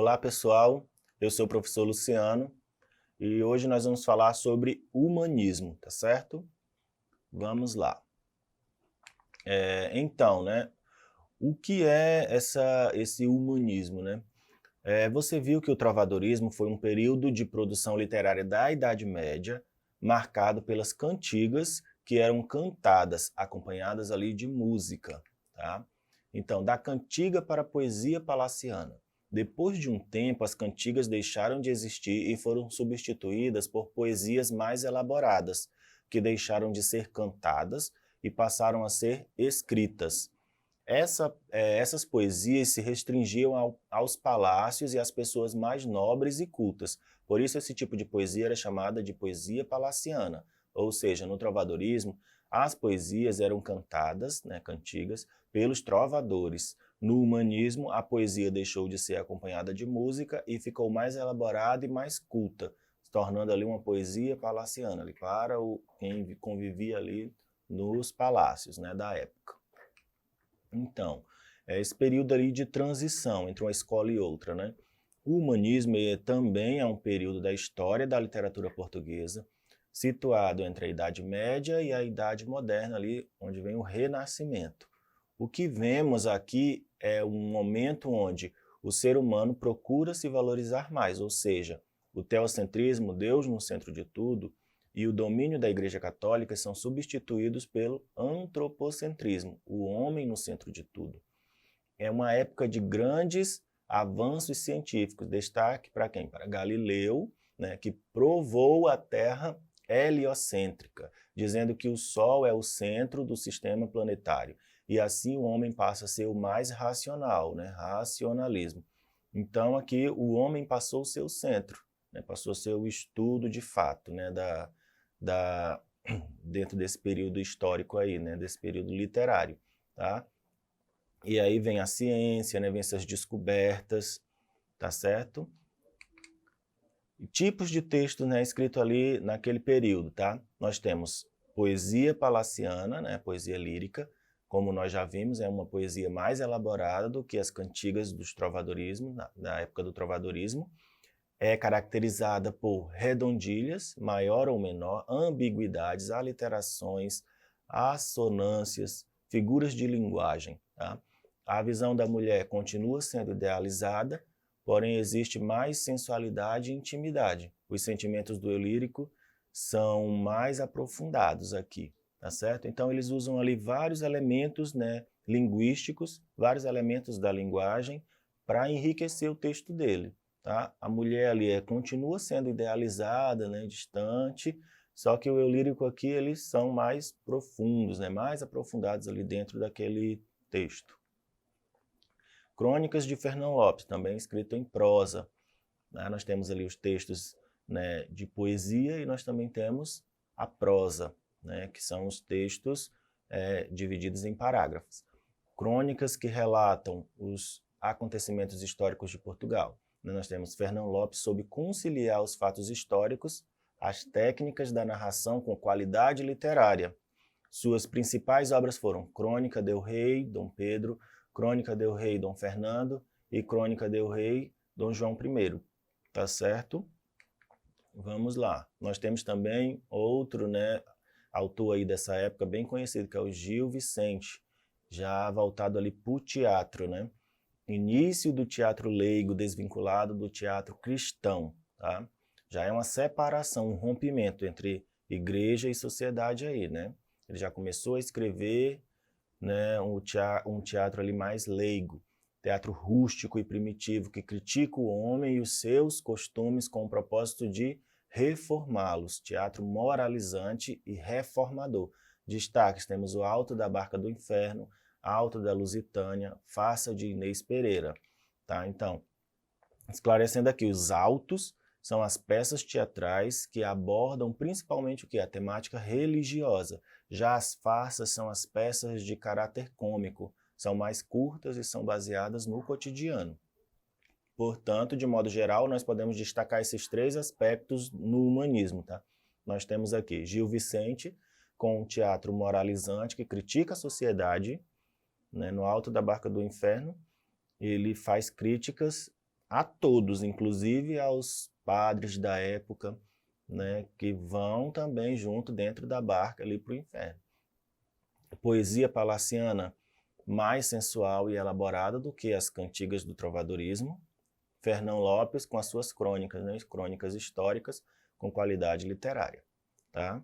Olá, pessoal. Eu sou o professor Luciano e hoje nós vamos falar sobre humanismo, tá certo? Vamos lá. Então, o que é esse humanismo, né? Você viu que o trovadorismo foi um período de produção literária da Idade Média, marcado pelas cantigas que eram cantadas, acompanhadas ali de música, tá? Então, da cantiga para a poesia palaciana. Depois de um tempo, as cantigas deixaram de existir e foram substituídas por poesias mais elaboradas, que deixaram de ser cantadas e passaram a ser escritas. Essas poesias se restringiam aos palácios e às pessoas mais nobres e cultas. Por isso esse tipo de poesia era chamada de poesia palaciana. Ou seja, no trovadorismo, as poesias eram cantadas, cantigas, pelos trovadores. No humanismo, a poesia deixou de ser acompanhada de música e ficou mais elaborada e mais culta, se tornando ali uma poesia palaciana, ali, para quem convivia ali nos palácios, da época. Então, esse período ali de transição entre uma escola e outra, né? O humanismo também é um período da história da literatura portuguesa, situado entre a Idade Média e a Idade Moderna, ali onde vem o Renascimento. O que vemos aqui é um momento onde o ser humano procura se valorizar mais, ou seja, o teocentrismo, Deus no centro de tudo, e o domínio da Igreja Católica são substituídos pelo antropocentrismo, o homem no centro de tudo. É uma época de grandes avanços científicos. Destaque para quem? Para Galileu, que provou a Terra heliocêntrica, dizendo que o Sol é o centro do sistema planetário. E assim o homem passa a ser o mais racional, racionalismo. Então aqui o homem passou o seu centro, passou a ser o estudo de fato dentro desse período histórico aí, desse período literário, tá? E aí vem a ciência, vem essas descobertas, tá certo? E tipos de textos, escrito ali naquele período, tá? Nós temos poesia palaciana, poesia lírica, como nós já vimos, é uma poesia mais elaborada do que as cantigas dos trovadorismo, na época do trovadorismo. É caracterizada por redondilhas, maior ou menor, ambiguidades, aliterações, assonâncias, figuras de linguagem. Tá? A visão da mulher continua sendo idealizada, porém existe mais sensualidade e intimidade. Os sentimentos do eu lírico são mais aprofundados aqui, tá certo? Então eles usam ali vários elementos linguísticos, vários elementos da linguagem para enriquecer o texto dele. Tá? A mulher ali continua sendo idealizada, distante, só que o eu lírico aqui eles são mais profundos, mais aprofundados ali dentro daquele texto. Crônicas de Fernão Lopes, também escrito em prosa. Nós temos ali os textos de poesia e nós também temos a prosa, que são os textos divididos em parágrafos. Crônicas que relatam os acontecimentos históricos de Portugal. Nós temos Fernão Lopes soube conciliar os fatos históricos, as técnicas da narração com qualidade literária. Suas principais obras foram Crônica del Rei, Dom Pedro, Crônica del Rei, Dom Fernando e Crônica del Rei, Dom João I. Tá certo? Vamos lá. Nós temos também outro autor aí dessa época bem conhecido, que é o Gil Vicente, já voltado ali para o teatro, Início do teatro leigo desvinculado do teatro cristão, tá? Já é uma separação, um rompimento entre igreja e sociedade aí, Ele já começou a escrever, um teatro ali mais leigo, teatro rústico e primitivo que critica o homem e os seus costumes com o propósito de reformá-los, teatro moralizante e reformador. Destaques, temos o Alto da Barca do Inferno, Alto da Lusitânia, Farsa de Inês Pereira. Tá? Então, esclarecendo aqui, os autos são as peças teatrais que abordam principalmente o que? A temática religiosa. Já as farsas são as peças de caráter cômico, são mais curtas e são baseadas no cotidiano. Portanto, de modo geral, nós podemos destacar esses três aspectos no humanismo. Tá? Nós temos aqui Gil Vicente, com um teatro moralizante que critica a sociedade, no Alto da Barca do Inferno, ele faz críticas a todos, inclusive aos padres da época, né, que vão também junto dentro da barca ali para o inferno. Poesia palaciana mais sensual e elaborada do que as cantigas do trovadorismo. Fernão Lopes com as suas crônicas, né, crônicas históricas com qualidade literária. Tá?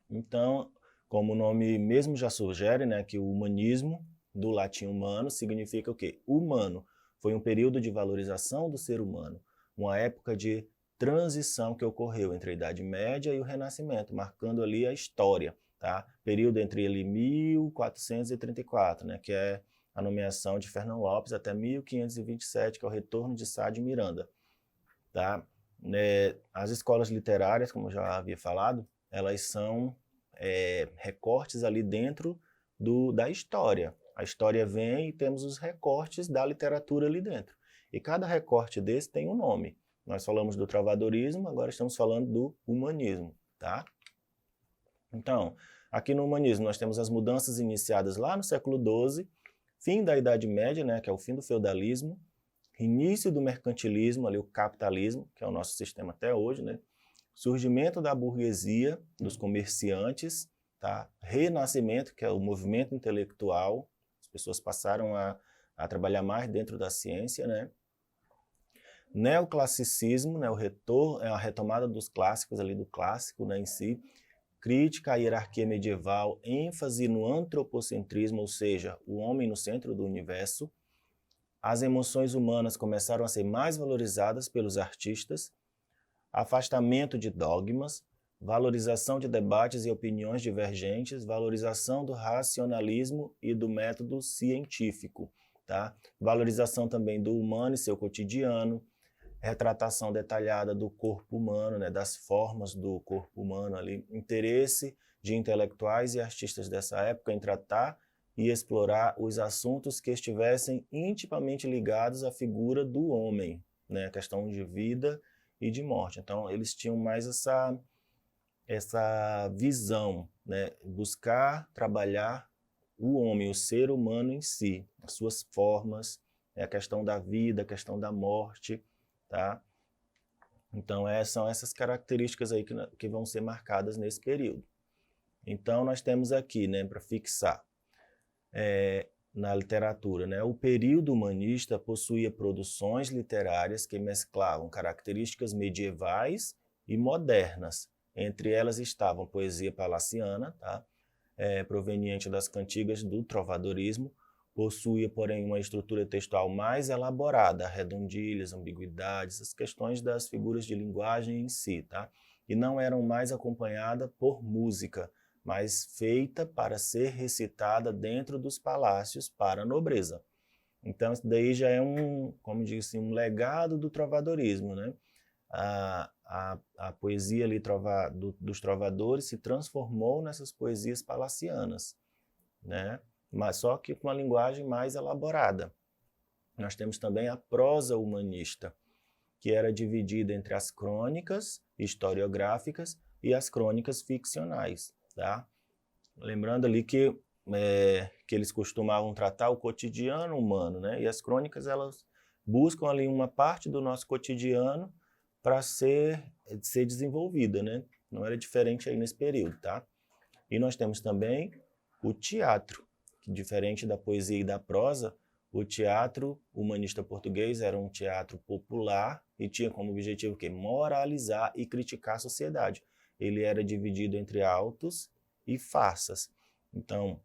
Então, como o nome mesmo já sugere, né, que o humanismo, do latim humano, significa o quê? Humano. Foi um período de valorização do ser humano, uma época de transição que ocorreu entre a Idade Média e o Renascimento, marcando ali a história. Tá? Período entre ali 1434, né, que é a nomeação de Fernão Lopes, até 1527, que é o retorno de Sá de Miranda. Tá? As escolas literárias, como eu já havia falado, elas são recortes ali dentro da história. A história vem e temos os recortes da literatura ali dentro. E cada recorte desse tem um nome. Nós falamos do trovadorismo, agora estamos falando do humanismo. Tá? Então, aqui no humanismo nós temos as mudanças iniciadas lá no século XII, fim da Idade Média, né, que é o fim do feudalismo, início do mercantilismo, ali o capitalismo, que é o nosso sistema até hoje, né, surgimento da burguesia, dos comerciantes, tá, renascimento, que é o movimento intelectual, as pessoas passaram a trabalhar mais dentro da ciência, né, neoclassicismo, né, a retomada dos clássicos, ali do clássico, né, em si, crítica à hierarquia medieval, ênfase no antropocentrismo, ou seja, o homem no centro do universo. As emoções humanas começaram a ser mais valorizadas pelos artistas, afastamento de dogmas, valorização de debates e opiniões divergentes, valorização do racionalismo e do método científico, tá? Valorização também do humano e seu cotidiano, retratação detalhada do corpo humano, né, das formas do corpo humano ali, interesse de intelectuais e artistas dessa época em tratar e explorar os assuntos que estivessem intimamente ligados à figura do homem, né, a questão de vida e de morte. Então, eles tinham mais essa visão, né, buscar trabalhar o homem, o ser humano em si, as suas formas, a questão da vida, a questão da morte, tá? Então, são essas características aí que vão ser marcadas nesse período. Então, nós temos aqui, né, para fixar, na literatura, né, o período humanista possuía produções literárias que mesclavam características medievais e modernas. Entre elas estavam poesia palaciana, tá? Proveniente das cantigas do trovadorismo, possuía, porém, uma estrutura textual mais elaborada, redondilhas, ambiguidades, as questões das figuras de linguagem em si, tá? E não eram mais acompanhadas por música, mas feita para ser recitada dentro dos palácios para a nobreza. Então, isso daí já é como diz assim, um legado do trovadorismo, né? A poesia ali dos trovadores se transformou nessas poesias palacianas, né? Mas só que com uma linguagem mais elaborada. Nós temos também a prosa humanista, que era dividida entre as crônicas historiográficas e as crônicas ficcionais. Tá? Lembrando ali que eles costumavam tratar o cotidiano humano, né? E as crônicas elas buscam ali uma parte do nosso cotidiano para ser desenvolvida, né? Não era diferente aí nesse período, tá? E nós temos também o teatro, que diferente da poesia e da prosa, o teatro humanista português era um teatro popular e tinha como objetivo o quê? Moralizar e criticar a sociedade. Ele era dividido entre autos e farsas. Então,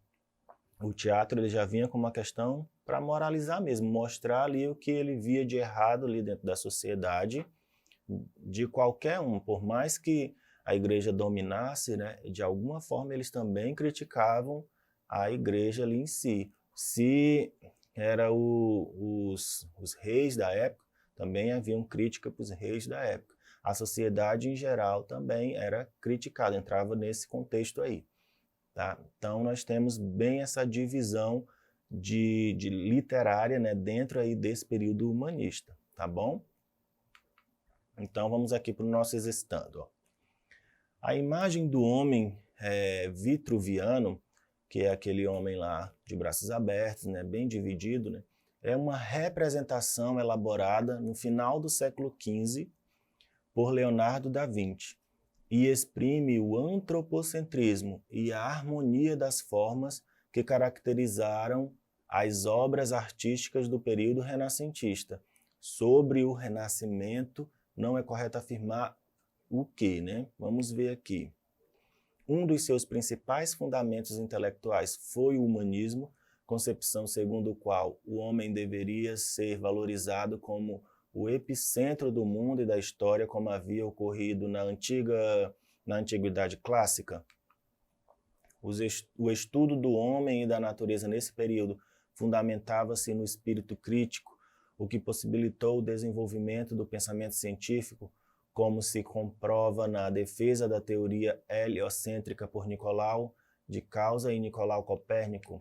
o teatro ele já vinha com uma questão para moralizar mesmo, mostrar ali o que ele via de errado ali dentro da sociedade, de qualquer um, por mais que a igreja dominasse, né, de alguma forma eles também criticavam a igreja ali em si. Se era os reis da época, também haviam crítica para os reis da época. A sociedade em geral também era criticada, entrava nesse contexto aí. Tá? Então nós temos bem essa divisão de literária, né, dentro aí desse período humanista, tá bom? Então vamos aqui para o nosso exercitando. Ó. A imagem do homem vitruviano, que é aquele homem lá de braços abertos, né, bem dividido, né, é uma representação elaborada no final do século XV por Leonardo da Vinci e exprime o antropocentrismo e a harmonia das formas que caracterizaram as obras artísticas do período renascentista. Sobre o Renascimento, não é correto afirmar o que, né? Vamos ver aqui. Um dos seus principais fundamentos intelectuais foi o humanismo, concepção segundo o qual o homem deveria ser valorizado como o epicentro do mundo e da história, como havia ocorrido na antiguidade clássica. O estudo do homem e da natureza nesse período fundamentava-se no espírito crítico, o que possibilitou o desenvolvimento do pensamento científico, como se comprova na defesa da teoria heliocêntrica por Nicolau de Causa e Nicolau Copérnico.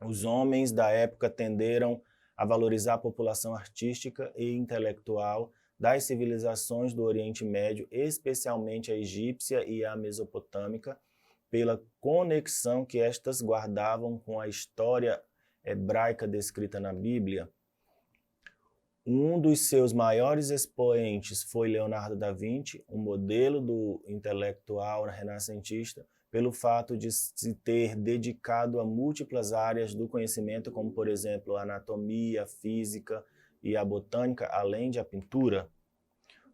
Os homens da época tenderam a valorizar a população artística e intelectual das civilizações do Oriente Médio, especialmente a egípcia e a mesopotâmica, pela conexão que estas guardavam com a história hebraica descrita na Bíblia. Um dos seus maiores expoentes foi Leonardo da Vinci, um modelo do intelectual renascentista, pelo fato de se ter dedicado a múltiplas áreas do conhecimento, como, por exemplo, a anatomia, a física e a botânica, além de a pintura.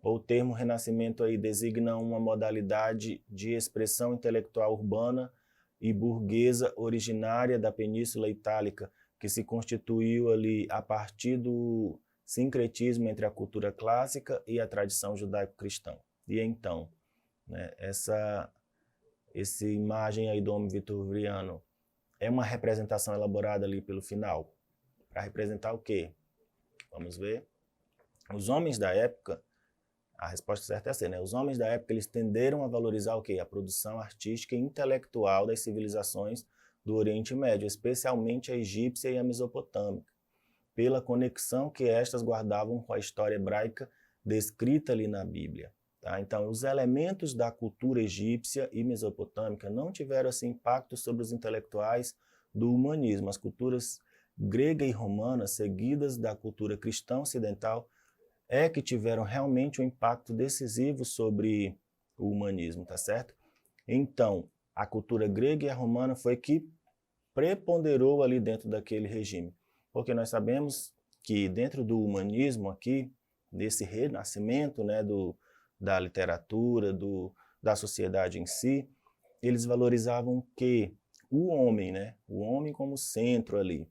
O termo renascimento aí designa uma modalidade de expressão intelectual urbana e burguesa originária da Península Itálica, que se constituiu ali a partir do sincretismo entre a cultura clássica e a tradição judaico-cristã. E então, né, essa imagem aí do homem vitoriano é uma representação elaborada ali pelo final. Para representar o quê? Vamos ver. Os homens da época, a resposta certa é essa, né? Os homens da época, eles tenderam a valorizar o quê? A produção artística e intelectual das civilizações do Oriente Médio, especialmente a egípcia e a mesopotâmica, pela conexão que estas guardavam com a história hebraica descrita ali na Bíblia. Tá? Então, os elementos da cultura egípcia e mesopotâmica não tiveram assim, impacto sobre os intelectuais do humanismo. As culturas grega e romana, seguidas da cultura cristã ocidental, é que tiveram realmente um impacto decisivo sobre o humanismo, tá certo? Então, a cultura grega e a romana foi que preponderou ali dentro daquele regime. Porque nós sabemos que dentro do humanismo aqui, desse renascimento, né, da literatura, da sociedade em si, eles valorizavam o quê? O homem, né? O homem como centro ali.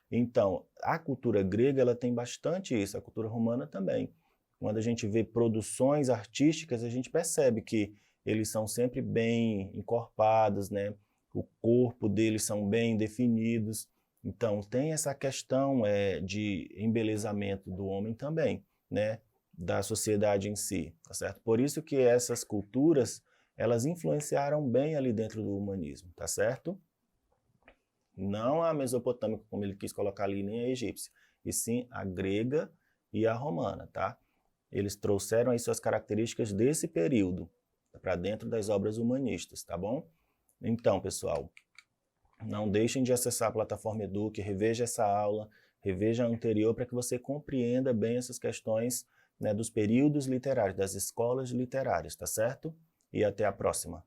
Então, a cultura grega ela tem bastante isso, a cultura romana também. Quando a gente vê produções artísticas, a gente percebe que eles são sempre bem encorpados, né? O corpo deles são bem definidos. Então, tem essa questão de embelezamento do homem também, né? Da sociedade em si, tá certo? Por isso que essas culturas, elas influenciaram bem ali dentro do humanismo, tá certo? Não a mesopotâmica, como ele quis colocar ali, nem a egípcia, e sim a grega e a romana, tá? Eles trouxeram aí suas características desse período para dentro das obras humanistas, tá bom? Então, pessoal, não deixem de acessar a plataforma Eduque, reveja essa aula, reveja a anterior para que você compreenda bem essas questões, né, dos períodos literários, das escolas literárias, tá certo? E até a próxima.